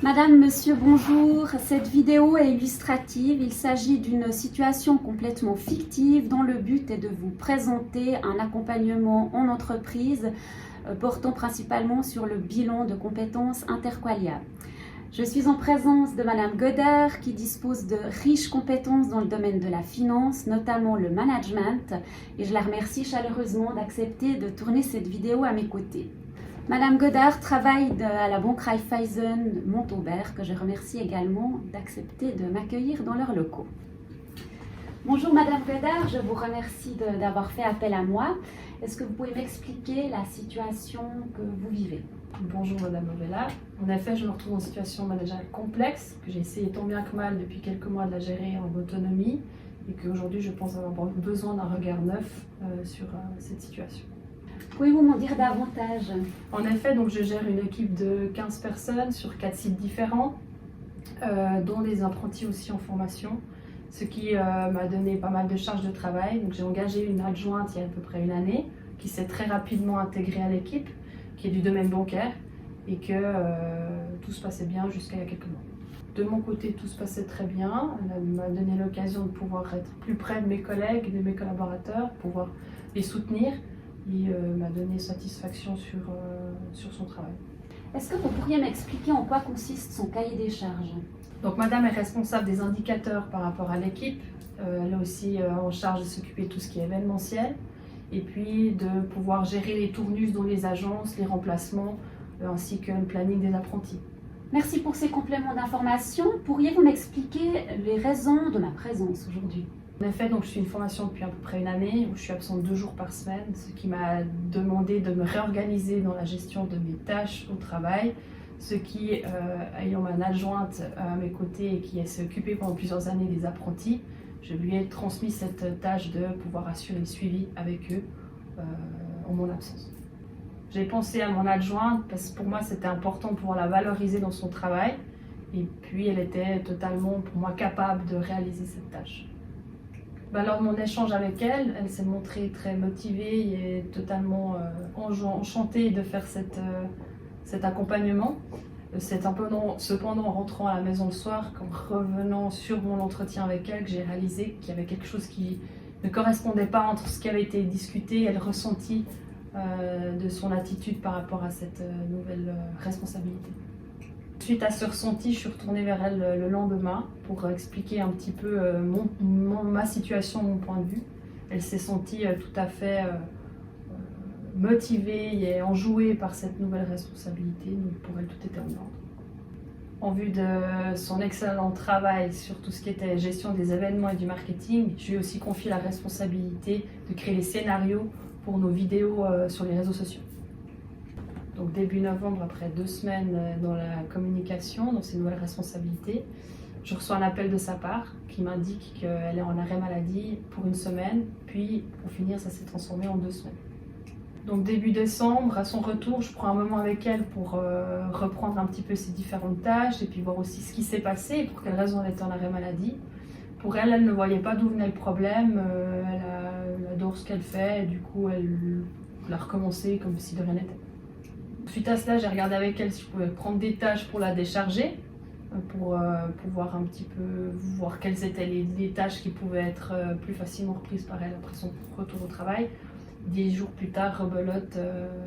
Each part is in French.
Madame, monsieur, bonjour. Cette vidéo est illustrative. Il s'agit d'une situation complètement fictive dont le but est de vous présenter un accompagnement en entreprise portant principalement sur le bilan de compétences Interqualia. Je suis en présence de Madame Godard qui dispose de riches compétences dans le domaine de la finance, notamment le management, et je la remercie chaleureusement d'accepter de tourner cette vidéo à mes côtés. Madame Godard travaille à la banque Raiffeisen Montaubert, que je remercie également d'accepter de m'accueillir dans leurs locaux. Bonjour Madame Godard, je vous remercie d'avoir fait appel à moi. Est-ce que vous pouvez m'expliquer la situation que vous vivez? Bonjour Madame Ovella. En effet, je me retrouve en situation managériale complexe, que j'ai essayé tant bien que mal depuis quelques mois de la gérer en autonomie et qu'aujourd'hui je pense avoir besoin d'un regard neuf sur cette situation. Pouvez-vous m'en dire davantage? En effet, donc je gère une équipe de 15 personnes sur 4 sites différents, dont des apprentis aussi en formation, ce qui m'a donné pas mal de charges de travail. Donc j'ai engagé une adjointe il y a à peu près une année, qui s'est très rapidement intégrée à l'équipe, qui est du domaine bancaire, et que tout se passait bien jusqu'à il y a quelques mois. De mon côté, tout se passait très bien. Elle m'a donné l'occasion de pouvoir être plus près de mes collègues, de mes collaborateurs, pouvoir les soutenir. Et m'a donné satisfaction sur son travail. Est-ce que vous pourriez m'expliquer en quoi consiste son cahier des charges? Donc Madame est responsable des indicateurs par rapport à l'équipe. Elle est aussi en charge de s'occuper de tout ce qui est événementiel et puis de pouvoir gérer les tournus dans les agences, les remplacements ainsi que le planning des apprentis. Merci pour ces compléments d'information. Pourriez-vous m'expliquer les raisons de ma présence aujourd'hui? En effet, donc, je suis une formation depuis à peu près une année où je suis absente 2 jours par semaine, ce qui m'a demandé de me réorganiser dans la gestion de mes tâches au travail, ce qui, ayant ma adjointe à mes côtés et qui s'est occupée pendant plusieurs années des apprentis, je lui ai transmis cette tâche de pouvoir assurer le suivi avec eux en mon absence. J'ai pensé à mon adjointe parce que pour moi c'était important de pouvoir la valoriser dans son travail et puis elle était totalement pour moi capable de réaliser cette tâche. Lors de mon échange avec elle, elle s'est montrée très motivée et totalement enchantée de faire cet accompagnement. C'est cependant en rentrant à la maison le soir, qu'en revenant sur mon entretien avec elle, que j'ai réalisé qu'il y avait quelque chose qui ne correspondait pas entre ce qui avait été discuté et le ressenti de son attitude par rapport à cette nouvelle responsabilité. Suite à ce ressenti, je suis retournée vers elle le lendemain pour expliquer un petit peu ma situation, mon point de vue. Elle s'est sentie tout à fait motivée et enjouée par cette nouvelle responsabilité, donc pour elle tout était en ordre. En vue de son excellent travail sur tout ce qui était gestion des événements et du marketing, je lui ai aussi confié la responsabilité de créer les scénarios pour nos vidéos sur les réseaux sociaux. Donc début novembre, après 2 semaines dans la communication, dans ses nouvelles responsabilités, je reçois un appel de sa part qui m'indique qu'elle est en arrêt maladie pour 1 semaine, puis pour finir ça s'est transformé en 2 semaines. Donc début décembre, à son retour, je prends un moment avec elle pour reprendre un petit peu ses différentes tâches et puis voir aussi ce qui s'est passé et pour quelles raisons elle était en arrêt maladie. Pour elle, elle ne voyait pas d'où venait le problème, elle adore ce qu'elle fait et du coup elle a recommencé comme si de rien n'était. Suite à cela, j'ai regardé avec elle si je pouvais prendre des tâches pour la décharger, pour pouvoir un petit peu voir quelles étaient les tâches qui pouvaient être plus facilement reprises par elle après son retour au travail. 10 jours plus tard, rebelote,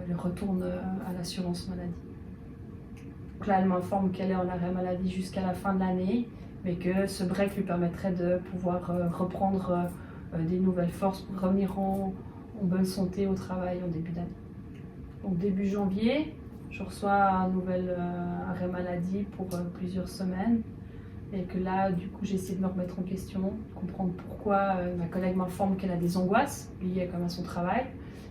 elle retourne à l'assurance maladie. Donc là, elle m'informe qu'elle est en arrêt maladie jusqu'à la fin de l'année, mais que ce break lui permettrait de pouvoir reprendre des nouvelles forces pour revenir en bonne santé au travail en début d'année. Donc début janvier, je reçois un nouvel arrêt maladie pour plusieurs semaines et que là, du coup, j'ai essayé de me remettre en question, comprendre pourquoi ma collègue m'informe qu'elle a des angoisses liées comme à son travail.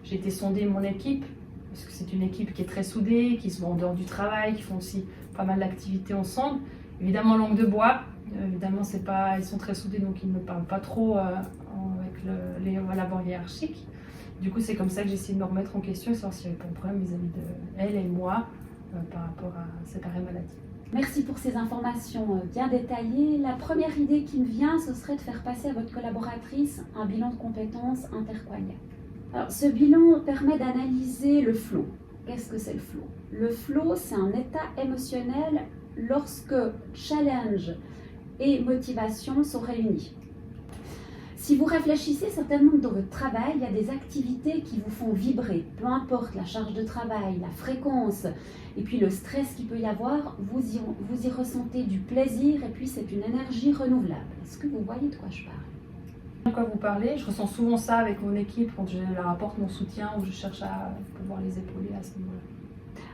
J'ai été sonder mon équipe, parce que c'est une équipe qui est très soudée, qui se voit en dehors du travail, qui font aussi pas mal d'activités ensemble. Évidemment, langue de bois, évidemment, ils sont très soudés, donc ils ne parlent pas trop avec la barre hiérarchique. Du coup, c'est comme ça que j'ai essayé de me remettre en question et savoir s'il n'y avait pas de problème vis-à-vis de elle et moi par rapport à cet arrêt maladie. Merci pour ces informations bien détaillées. La première idée qui me vient, ce serait de faire passer à votre collaboratrice un bilan de compétences Interqualia. Alors, ce bilan permet d'analyser le flow. Qu'est-ce que c'est le flow? Le flow, c'est un état émotionnel lorsque challenge et motivation sont réunis. Si vous réfléchissez certainement dans votre travail, il y a des activités qui vous font vibrer, peu importe la charge de travail, la fréquence, et puis le stress qu'il peut y avoir, vous y ressentez du plaisir et puis c'est une énergie renouvelable. Est-ce que vous voyez de quoi je parle? De quoi vous parlez? Je ressens souvent ça avec mon équipe quand je leur apporte mon soutien ou je cherche à pouvoir les épauler à ce niveau-là.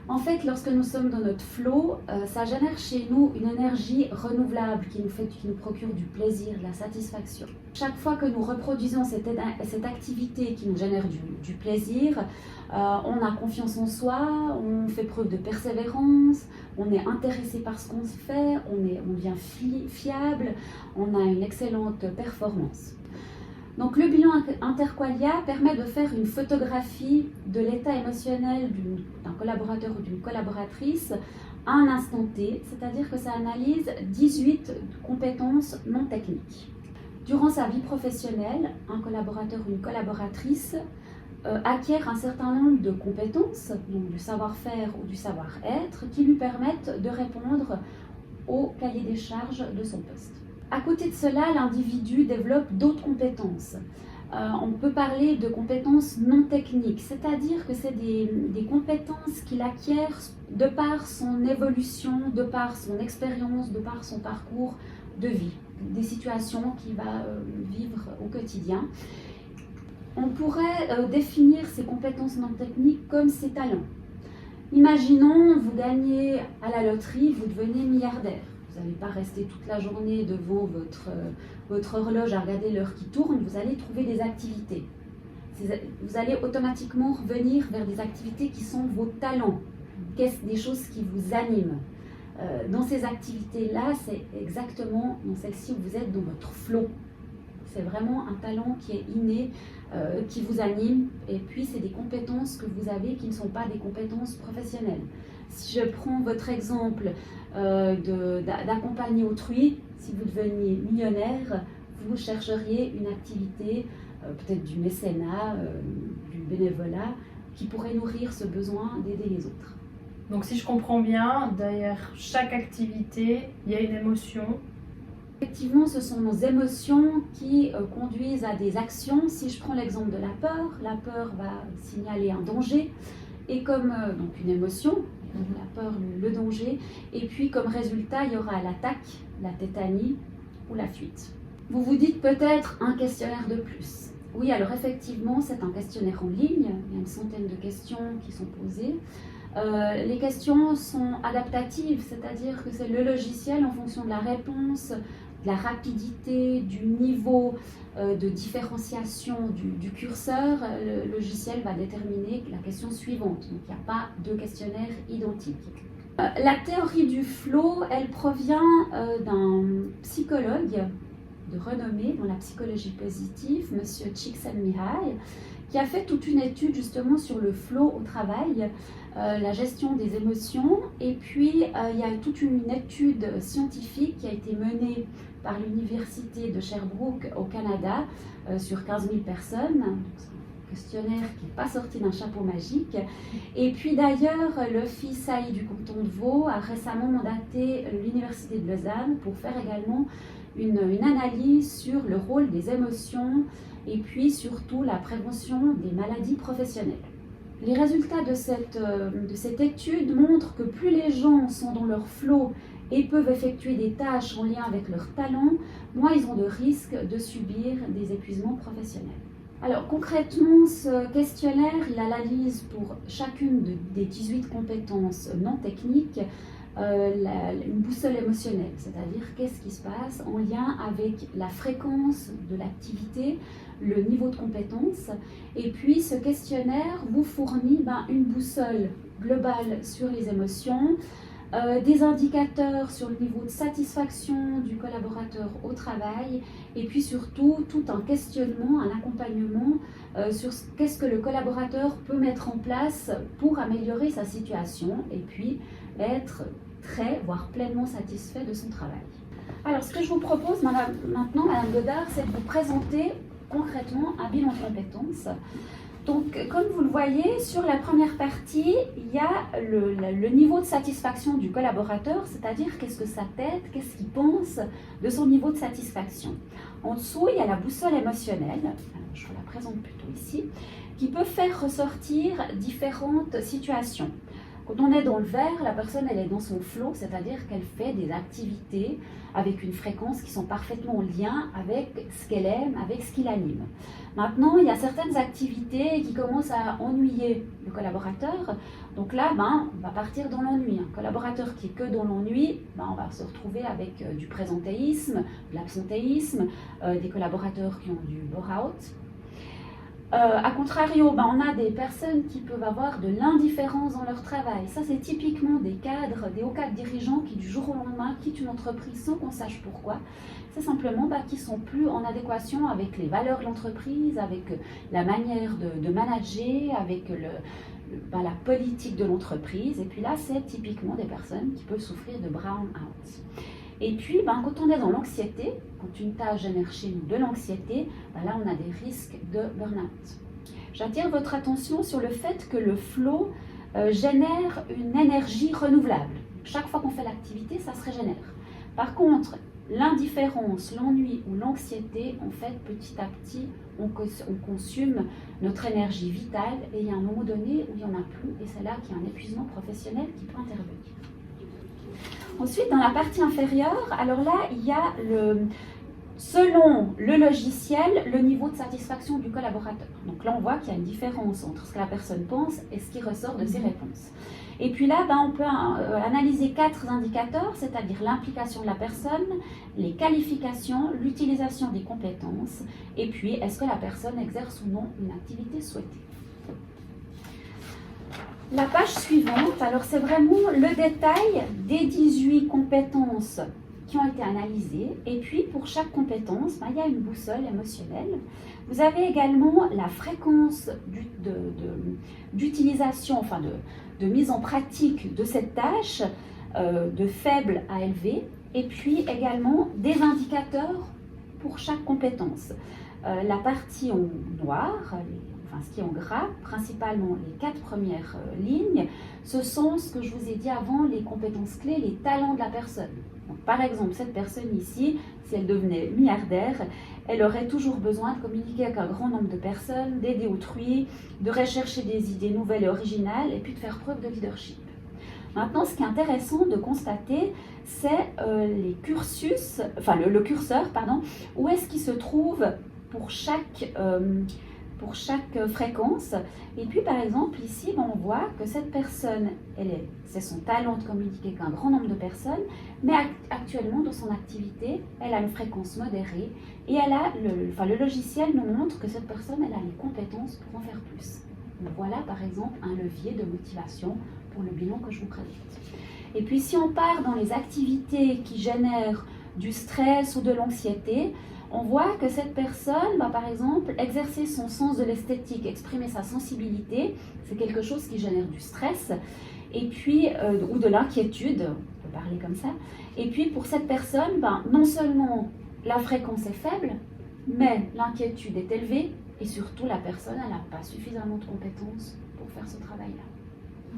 En fait, lorsque nous sommes dans notre flow, ça génère chez nous une énergie renouvelable qui nous procure du plaisir, de la satisfaction. Chaque fois que nous reproduisons cette activité qui nous génère du plaisir, on a confiance en soi, on fait preuve de persévérance, on est intéressé par ce qu'on fait, on devient fiable, on a une excellente performance. Donc le bilan interqualia permet de faire une photographie de l'état émotionnel d'un collaborateur ou d'une collaboratrice à un instant T, c'est-à-dire que ça analyse 18 compétences non techniques. Durant sa vie professionnelle, un collaborateur ou une collaboratrice acquiert un certain nombre de compétences, donc du savoir-faire ou du savoir-être, qui lui permettent de répondre au cahier des charges de son poste. À côté de cela, l'individu développe d'autres compétences. On peut parler de compétences non techniques, c'est-à-dire que c'est des compétences qu'il acquiert de par son évolution, de par son expérience, de par son parcours de vie, des situations qu'il va vivre au quotidien. On pourrait définir ces compétences non techniques comme ses talents. Imaginons, vous gagnez à la loterie, vous devenez milliardaire. Vous n'allez pas rester toute la journée devant votre horloge à regarder l'heure qui tourne, vous allez trouver des activités. Vous allez automatiquement revenir vers des activités qui sont vos talents, des choses qui vous animent. Dans ces activités-là, c'est exactement dans celle-ci où vous êtes dans votre flow. C'est vraiment un talent qui est inné, qui vous anime, et puis c'est des compétences que vous avez qui ne sont pas des compétences professionnelles. Si je prends votre exemple d'accompagner autrui, si vous deveniez millionnaire, vous chercheriez une activité, peut-être du mécénat, du bénévolat, qui pourrait nourrir ce besoin d'aider les autres. Donc si je comprends bien, derrière chaque activité, il y a une émotion. Effectivement, ce sont nos émotions qui conduisent à des actions. Si je prends l'exemple de la peur va signaler un danger, et comme donc une émotion, la peur, le danger, et puis comme résultat, il y aura l'attaque, la tétanie ou la fuite. Vous vous dites peut-être un questionnaire de plus. Oui, alors effectivement, c'est un questionnaire en ligne, il y a une centaine de questions qui sont posées. Les questions sont adaptatives, c'est-à-dire que c'est le logiciel en fonction de la réponse, de la rapidité, du niveau de différenciation du curseur, le logiciel va déterminer la question suivante. Donc il n'y a pas deux questionnaires identiques. La théorie du flow, elle provient d'un psychologue de renommée dans la psychologie positive, M. Csikszentmihalyi, qui a fait toute une étude justement sur le flow au travail, la gestion des émotions, et puis il y a toute une étude scientifique qui a été menée par l'université de Sherbrooke au Canada sur 15 000 personnes. C'est un questionnaire qui n'est pas sorti d'un chapeau magique. Et puis d'ailleurs, l'Office SAI du canton de Vaud a récemment mandaté l'université de Lausanne pour faire également une analyse sur le rôle des émotions et puis surtout la prévention des maladies professionnelles. Les résultats de cette étude montrent que plus les gens sont dans leur flow et peuvent effectuer des tâches en lien avec leurs talents, moins ils ont de risques de subir des épuisements professionnels. Alors concrètement, ce questionnaire, il analyse pour chacune des 18 compétences non techniques une boussole émotionnelle, c'est-à-dire qu'est-ce qui se passe en lien avec la fréquence de l'activité, le niveau de compétence, et puis ce questionnaire vous fournit une boussole globale sur les émotions, des indicateurs sur le niveau de satisfaction du collaborateur au travail, et puis surtout tout un questionnement, un accompagnement sur qu'est-ce que le collaborateur peut mettre en place pour améliorer sa situation et puis être très, voire pleinement satisfait de son travail. Alors ce que je vous propose maintenant, Madame Godard, c'est de vous présenter concrètement un bilan de compétences. Donc, comme vous le voyez, sur la première partie, il y a le niveau de satisfaction du collaborateur, c'est-à-dire qu'est-ce que sa tête, qu'est-ce qu'il pense de son niveau de satisfaction. En dessous, il y a la boussole émotionnelle, je vous la présente plutôt ici, qui peut faire ressortir différentes situations. Quand on est dans le vert, la personne elle est dans son flow, c'est-à-dire qu'elle fait des activités avec une fréquence qui sont parfaitement en lien avec ce qu'elle aime, avec ce qui l'anime. Maintenant, il y a certaines activités qui commencent à ennuyer le collaborateur. Donc là, on va partir dans l'ennui. Un collaborateur qui est que dans l'ennui, on va se retrouver avec du présentéisme, de l'absentéisme, des collaborateurs qui ont du bore-out. A contrario, on a des personnes qui peuvent avoir de l'indifférence dans leur travail. Ça, c'est typiquement des cadres, des hauts cadres dirigeants qui, du jour au lendemain, quittent une entreprise sans qu'on sache pourquoi. C'est simplement qu'ils ne sont plus en adéquation avec les valeurs de l'entreprise, avec la manière de manager, avec la politique de l'entreprise. Et puis là, c'est typiquement des personnes qui peuvent souffrir de burn-out. Et puis, quand on est dans l'anxiété, quand une tâche génère chez nous de l'anxiété, là, on a des risques de burn-out. J'attire votre attention sur le fait que le flow génère une énergie renouvelable. Chaque fois qu'on fait l'activité, ça se régénère. Par contre, l'indifférence, l'ennui ou l'anxiété, en fait, petit à petit, on consomme notre énergie vitale et il y a un moment donné où il n'y en a plus et c'est là qu'il y a un épuisement professionnel qui peut intervenir. Ensuite, dans la partie inférieure, alors là, il y a selon le logiciel, le niveau de satisfaction du collaborateur. Donc là, on voit qu'il y a une différence entre ce que la personne pense et ce qui ressort de ses réponses. Et puis là, on peut analyser 4 indicateurs, c'est-à-dire l'implication de la personne, les qualifications, l'utilisation des compétences, et puis est-ce que la personne exerce ou non une activité souhaitée. La page suivante, alors c'est vraiment le détail des 18 compétences qui ont été analysées. Et puis pour chaque compétence, il y a une boussole émotionnelle. Vous avez également la fréquence d'utilisation, de mise en pratique de cette tâche, de faible à élevé. Et puis également des indicateurs pour chaque compétence. La partie en noir, ce qui est en gras, principalement les 4 premières lignes, ce sont ce que je vous ai dit avant, les compétences clés, les talents de la personne. Donc, par exemple, cette personne ici, si elle devenait milliardaire, elle aurait toujours besoin de communiquer avec un grand nombre de personnes, d'aider autrui, de rechercher des idées nouvelles et originales, et puis de faire preuve de leadership. Maintenant, ce qui est intéressant de constater, c'est le curseur, où est-ce qu'il se trouve pour chaque fréquence. Et puis par exemple ici, on voit que cette personne, c'est son talent de communiquer avec un grand nombre de personnes, mais actuellement dans son activité, elle a une fréquence modérée et elle a le logiciel nous montre que cette personne, elle a les compétences pour en faire plus. Donc voilà par exemple un levier de motivation pour le bilan que je vous présente. Et puis si on part dans les activités qui génèrent du stress ou de l'anxiété, on voit que cette personne, par exemple, exercer son sens de l'esthétique, exprimer sa sensibilité, c'est quelque chose qui génère du stress, et puis, ou de l'inquiétude, on peut parler comme ça. Et puis pour cette personne, non seulement la fréquence est faible, mais l'inquiétude est élevée, et surtout la personne n'a pas suffisamment de compétences pour faire ce travail-là.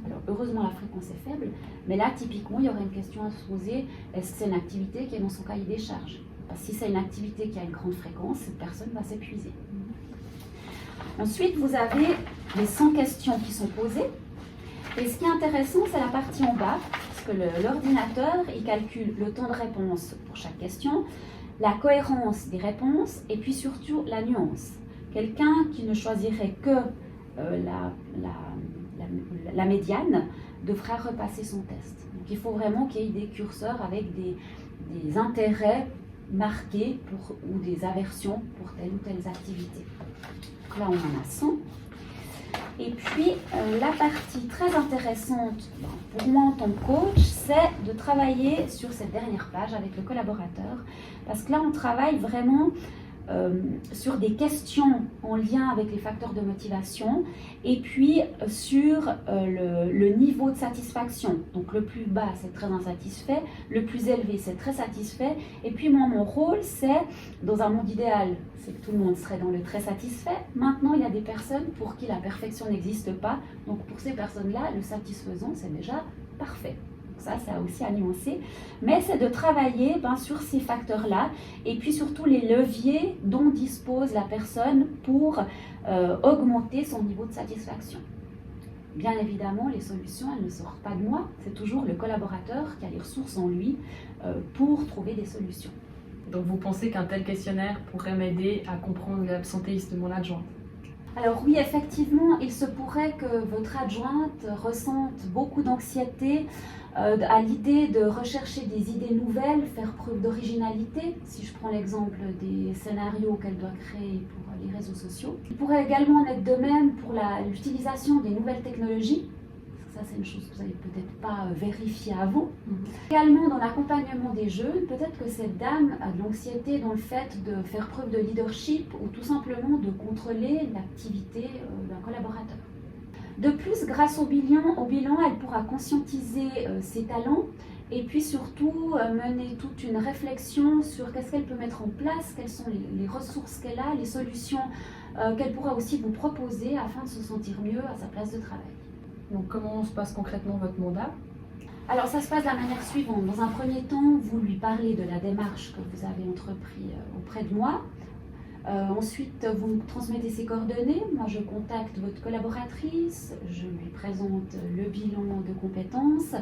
Alors heureusement la fréquence est faible, mais là typiquement il y aurait une question à se poser, est-ce que c'est une activité qui est dans son cahier des charges ? Parce que si c'est une activité qui a une grande fréquence, cette personne va s'épuiser. Ensuite, vous avez les 100 questions qui sont posées. Et ce qui est intéressant, c'est la partie en bas, parce que l'ordinateur, il calcule le temps de réponse pour chaque question, la cohérence des réponses, et puis surtout la nuance. Quelqu'un qui ne choisirait que la médiane devra repasser son test. Donc il faut vraiment qu'il y ait des curseurs avec des intérêts marqués ou des aversions pour telle ou telle activité. Donc là, on en a 100. Et puis, la partie très intéressante pour moi en tant que coach, c'est de travailler sur cette dernière page avec le collaborateur. Parce que là, on travaille vraiment sur des questions en lien avec les facteurs de motivation et puis sur le niveau de satisfaction. Donc le plus bas, c'est très insatisfait, le plus élevé, c'est très satisfait. Et puis moi, mon rôle, c'est, dans un monde idéal, c'est que tout le monde serait dans le très satisfait. Maintenant, il y a des personnes pour qui la perfection n'existe pas. Donc pour ces personnes-là, le satisfaisant, c'est déjà parfait. Ça a aussi à nuancer, mais c'est de travailler sur ces facteurs-là et puis surtout les leviers dont dispose la personne pour augmenter son niveau de satisfaction. Bien évidemment, les solutions, elles ne sortent pas de moi, c'est toujours le collaborateur qui a les ressources en lui pour trouver des solutions. Donc vous pensez qu'un tel questionnaire pourrait m'aider à comprendre l'absentéisme de mon adjointe? Alors oui, effectivement, il se pourrait que votre adjointe ressente beaucoup d'anxiété à l'idée de rechercher des idées nouvelles, faire preuve d'originalité, si je prends l'exemple des scénarios qu'elle doit créer pour les réseaux sociaux. Il pourrait également en être de même pour l'utilisation des nouvelles technologies. Ça, c'est une chose que vous n'avez peut-être pas vérifiée avant. Également, dans l'accompagnement des jeunes, peut-être que cette dame a de l'anxiété dans le fait de faire preuve de leadership ou tout simplement de contrôler l'activité d'un collaborateur. De plus, grâce au bilan, elle pourra conscientiser ses talents et puis surtout mener toute une réflexion sur qu'est-ce qu'elle peut mettre en place, quelles sont les ressources qu'elle a, les solutions qu'elle pourra aussi vous proposer afin de se sentir mieux à sa place de travail. Donc comment se passe concrètement votre mandat? Alors ça se passe de la manière suivante. Dans un premier temps, vous lui parlez de la démarche que vous avez entreprise auprès de moi. Ensuite, vous me transmettez ses coordonnées. Moi, je contacte votre collaboratrice, je lui présente le bilan de compétences,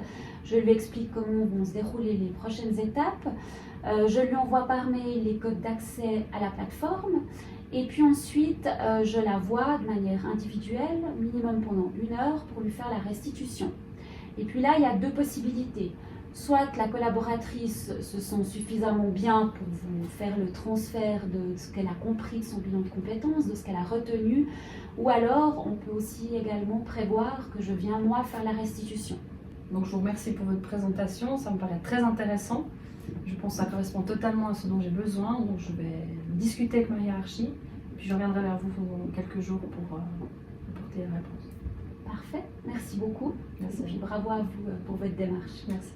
je lui explique comment vont se dérouler les prochaines étapes, je lui envoie par mail les codes d'accès à la plateforme. Et puis ensuite, je la vois de manière individuelle, minimum pendant 1 heure, pour lui faire la restitution. Et puis là, il y a 2 possibilités. Soit la collaboratrice se sent suffisamment bien pour vous faire le transfert de ce qu'elle a compris de son bilan de compétences, de ce qu'elle a retenu, ou alors on peut aussi également prévoir que je viens moi faire la restitution. Donc je vous remercie pour votre présentation, ça me paraît très intéressant. Je pense que ça correspond totalement à ce dont j'ai besoin, donc je vais discuter avec ma hiérarchie, puis je reviendrai vers vous dans quelques jours pour apporter la réponse. Parfait, merci beaucoup. Merci. Et puis bravo à vous pour votre démarche. Merci.